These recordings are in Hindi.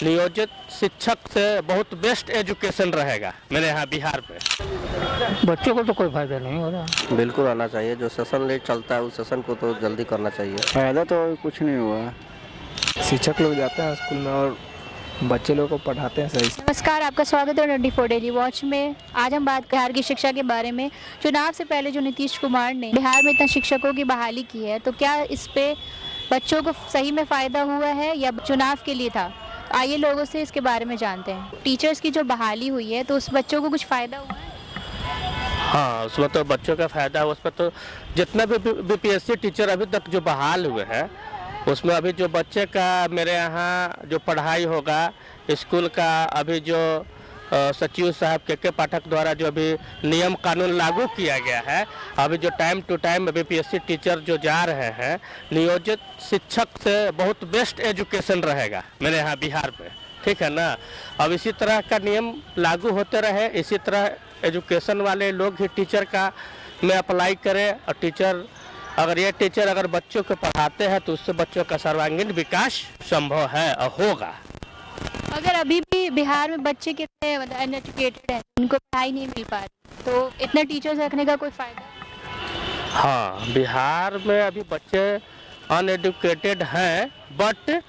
नियोजित शिक्षक से बहुत बेस्ट एजुकेशन रहेगा मेरे यहाँ बिहार में। बच्चों को तो कोई फायदा नहीं हो रहा। बिल्कुल आना चाहिए। जो सेशन लेट चलता है उस सेशन को तो जल्दी करना चाहिए। फायदा तो कुछ नहीं हुआ। शिक्षक लोग जाते हैं स्कूल में और बच्चे लोग को पढ़ाते हैं सही से। नमस्कार, आपका स्वागत है 24 डेली वॉच में। आज हम बात बिहार की शिक्षा के बारे में। चुनाव से पहले जो नीतीश कुमार ने बिहार में इतना शिक्षकों की बहाली की है, तो क्या इस पे बच्चों को सही में फ़ायदा हुआ है या चुनाव के लिए था? आइए लोगों से इसके बारे में जानते हैं। टीचर्स की जो बहाली हुई है, तो उस बच्चों को कुछ फ़ायदा हुआ है? हाँ, उसमें तो बच्चों का फ़ायदा हुआ। उसमें तो जितना भी बीपीएससी टीचर अभी तक जो बहाल हुए हैं, उसमें अभी जो बच्चे का मेरे यहाँ जो पढ़ाई होगा स्कूल का, अभी जो सचिव साहब के पाठक द्वारा जो अभी नियम कानून लागू किया गया है, अभी जो time to time BPSC teacher जो जा रहे हैं, नियोजित शिक्षक से बहुत बेस्ट एजुकेशन रहेगा मेरे यहाँ बिहार में, ठीक है ना। अब इसी तरह का नियम लागू होते रहे, इसी तरह एजुकेशन वाले लोग ही टीचर का में अप्लाई करें। और टीचर अगर बच्चों को पढ़ाते हैं तो उससे बच्चों का सर्वांगीण विकास संभव है और होगा। अगर अभी भी बिहार में बच्चे कितने अनएजुकेटेड हैं, उनको पढ़ाई नहीं मिल पा रही, तो इतने टीचर्स रखने का कोई फ़ायदा? हाँ, बिहार में अभी बच्चे अनएजुकेटेड हैं, बट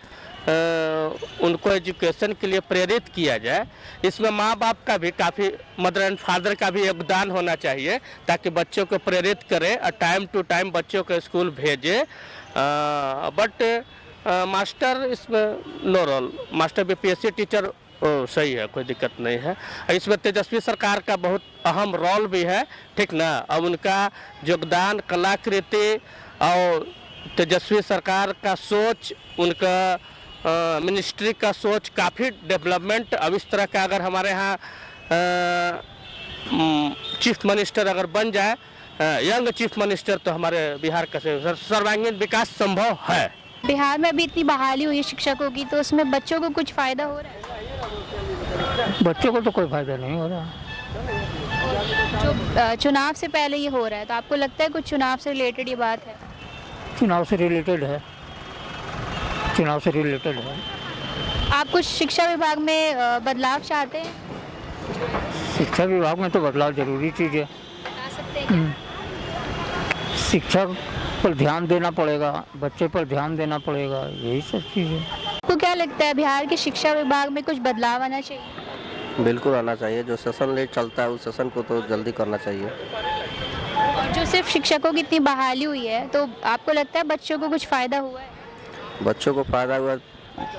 उनको एजुकेशन के लिए प्रेरित किया जाए। इसमें माँ बाप का भी काफ़ी, मदर एंड फादर का भी योगदान होना चाहिए, ताकि बच्चों को प्रेरित करें और टाइम टू टाइम बच्चों को स्कूल भेजें। बट मास्टर इसमें no role. Master BPSC teacher सही है, कोई दिक्कत नहीं है। इसमें तेजस्वी सरकार का बहुत अहम रोल भी है, ठीक ना। अब उनका योगदान, कलाकृति और तेजस्वी सरकार का सोच, उनका मिनिस्ट्री का सोच काफ़ी डेवलपमेंट। अब इस तरह का अगर हमारे यहाँ चीफ मिनिस्टर अगर बन जाए, यंग चीफ मिनिस्टर, तो हमारे बिहार का सर्वांगीण विकास संभव है। बिहार में अभी इतनी बहाली हुई है शिक्षकों की, तो उसमें बच्चों को कुछ फ़ायदा हो रहा है? बच्चों को तो कोई फायदा नहीं हो रहा। जो चुनाव से पहले ये हो रहा है, तो आपको लगता है कुछ चुनाव से रिलेटेड ये बात है? चुनाव से रिलेटेड है, चुनाव से रिलेटेड है। आप कुछ शिक्षा विभाग में बदलाव चाहते हैं? शिक्षा विभाग में तो बदलाव जरूरी चीज़ है। बता सकते हैं क्या? शिक्षा पर ध्यान देना पड़ेगा, बच्चे पर ध्यान देना पड़ेगा, यही सब चीज़ें। आपको क्या लगता है बिहार के शिक्षा विभाग में कुछ बदलाव आना चाहिए? बिल्कुल आना चाहिए। जो सेशन लेट चलता है उस सेशन को तो जल्दी करना चाहिए। और जो सिर्फ शिक्षकों की इतनी बहाली हुई है, तो आपको लगता है बच्चों को कुछ फ़ायदा हुआ है? बच्चों को फ़ायदा हुआ,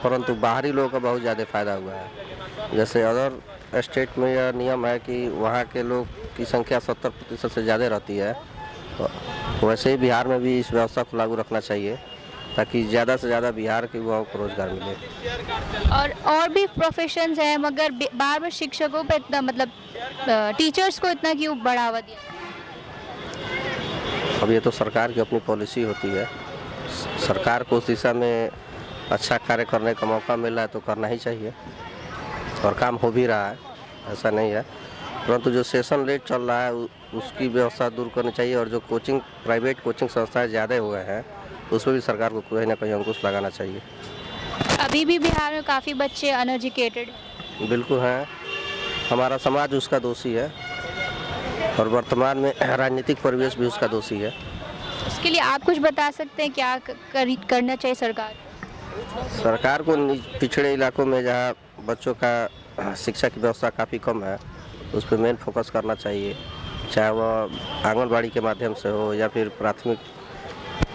परंतु बाहरी लोगों का बहुत ज़्यादा फ़ायदा हुआ है। जैसे अदर स्टेट में यह नियम है कि वहाँ के लोग की संख्या 70% से ज़्यादा रहती है, वैसे ही बिहार में भी इस व्यवस्था को लागू रखना चाहिए, ताकि ज़्यादा से ज़्यादा बिहार के युवाओं को रोज़गार मिले। और भी प्रोफेशंस हैं, मगर बार बार शिक्षकों पे इतना, मतलब टीचर्स को इतना क्यों बढ़ावा दिया? अब ये तो सरकार की अपनी पॉलिसी होती है। सरकार को उस दिशा में अच्छा कार्य करने का मौका मिल रहा है तो करना ही चाहिए, और काम हो भी रहा है, ऐसा नहीं है। परंतु जो सेशन लेट चल रहा है उसकी व्यवस्था दूर करनी चाहिए, और जो प्राइवेट कोचिंग संस्थाएं ज़्यादा हुए हैं उसमें भी सरकार को कहीं ना कहीं अंकुश लगाना चाहिए। अभी भी बिहार में काफ़ी बच्चे अनएजुकेटेड हैं। बिल्कुल हैं, हमारा समाज उसका दोषी है, और वर्तमान में राजनीतिक परिवेश भी उसका दोषी है। उसके लिए आप कुछ बता सकते हैं क्या करना चाहिए सरकार को? पिछड़े इलाकों में जहाँ बच्चों का शिक्षा की व्यवस्था काफ़ी कम है, उस पर मेन फोकस करना चाहिए, चाहे वह आंगनबाड़ी के माध्यम से हो या फिर प्राथमिक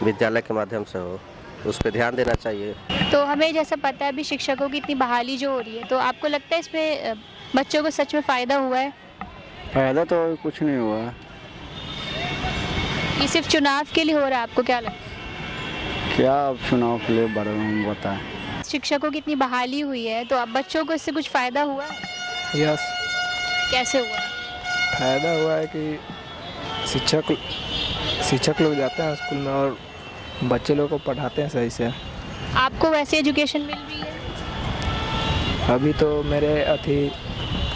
विद्यालय के माध्यम से हो, उस पर ध्यान देना चाहिए। तो हमें जैसा पता है अभी शिक्षकों की इतनी बहाली जो हो रही है, तो आपको लगता है इसमें बच्चों को सच में फ़ायदा हुआ है? फायदा तो कुछ नहीं हुआ। ये सिर्फ चुनाव के लिए हो रहा है, आपको क्या लगता है? क्या अब चुनाव के लिए बारे में बताएं। शिक्षकों की इतनी बहाली हुई है, तो अब बच्चों को इससे कुछ फ़ायदा हुआ है? यस, कैसे हुआ? फायदा हुआ है कि शिक्षक लोग जाते हैं स्कूल में और बच्चे लोग को पढ़ाते हैं सही से। आपको वैसे एजुकेशन मिल रही है? अभी तो मेरे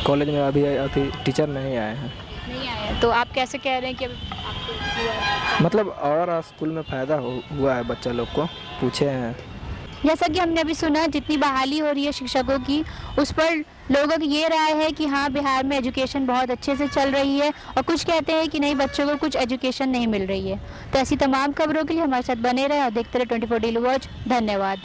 कॉलेज में अभी टीचर नहीं आए हैं। नहीं आया, तो आप कैसे कह रहे हैं कि आपको हुआ है? मतलब और स्कूल में फ़ायदा हुआ है, बच्चा लोग को पूछे हैं। जैसा कि हमने अभी सुना, जितनी बहाली हो रही है शिक्षकों की, उस पर लोगों की ये राय है कि हाँ, बिहार में एजुकेशन बहुत अच्छे से चल रही है, और कुछ कहते हैं कि नहीं, बच्चों को कुछ एजुकेशन नहीं मिल रही है। तो ऐसी तमाम खबरों के लिए हमारे साथ बने रहें और देखते रहे 24 डेली वॉच। धन्यवाद।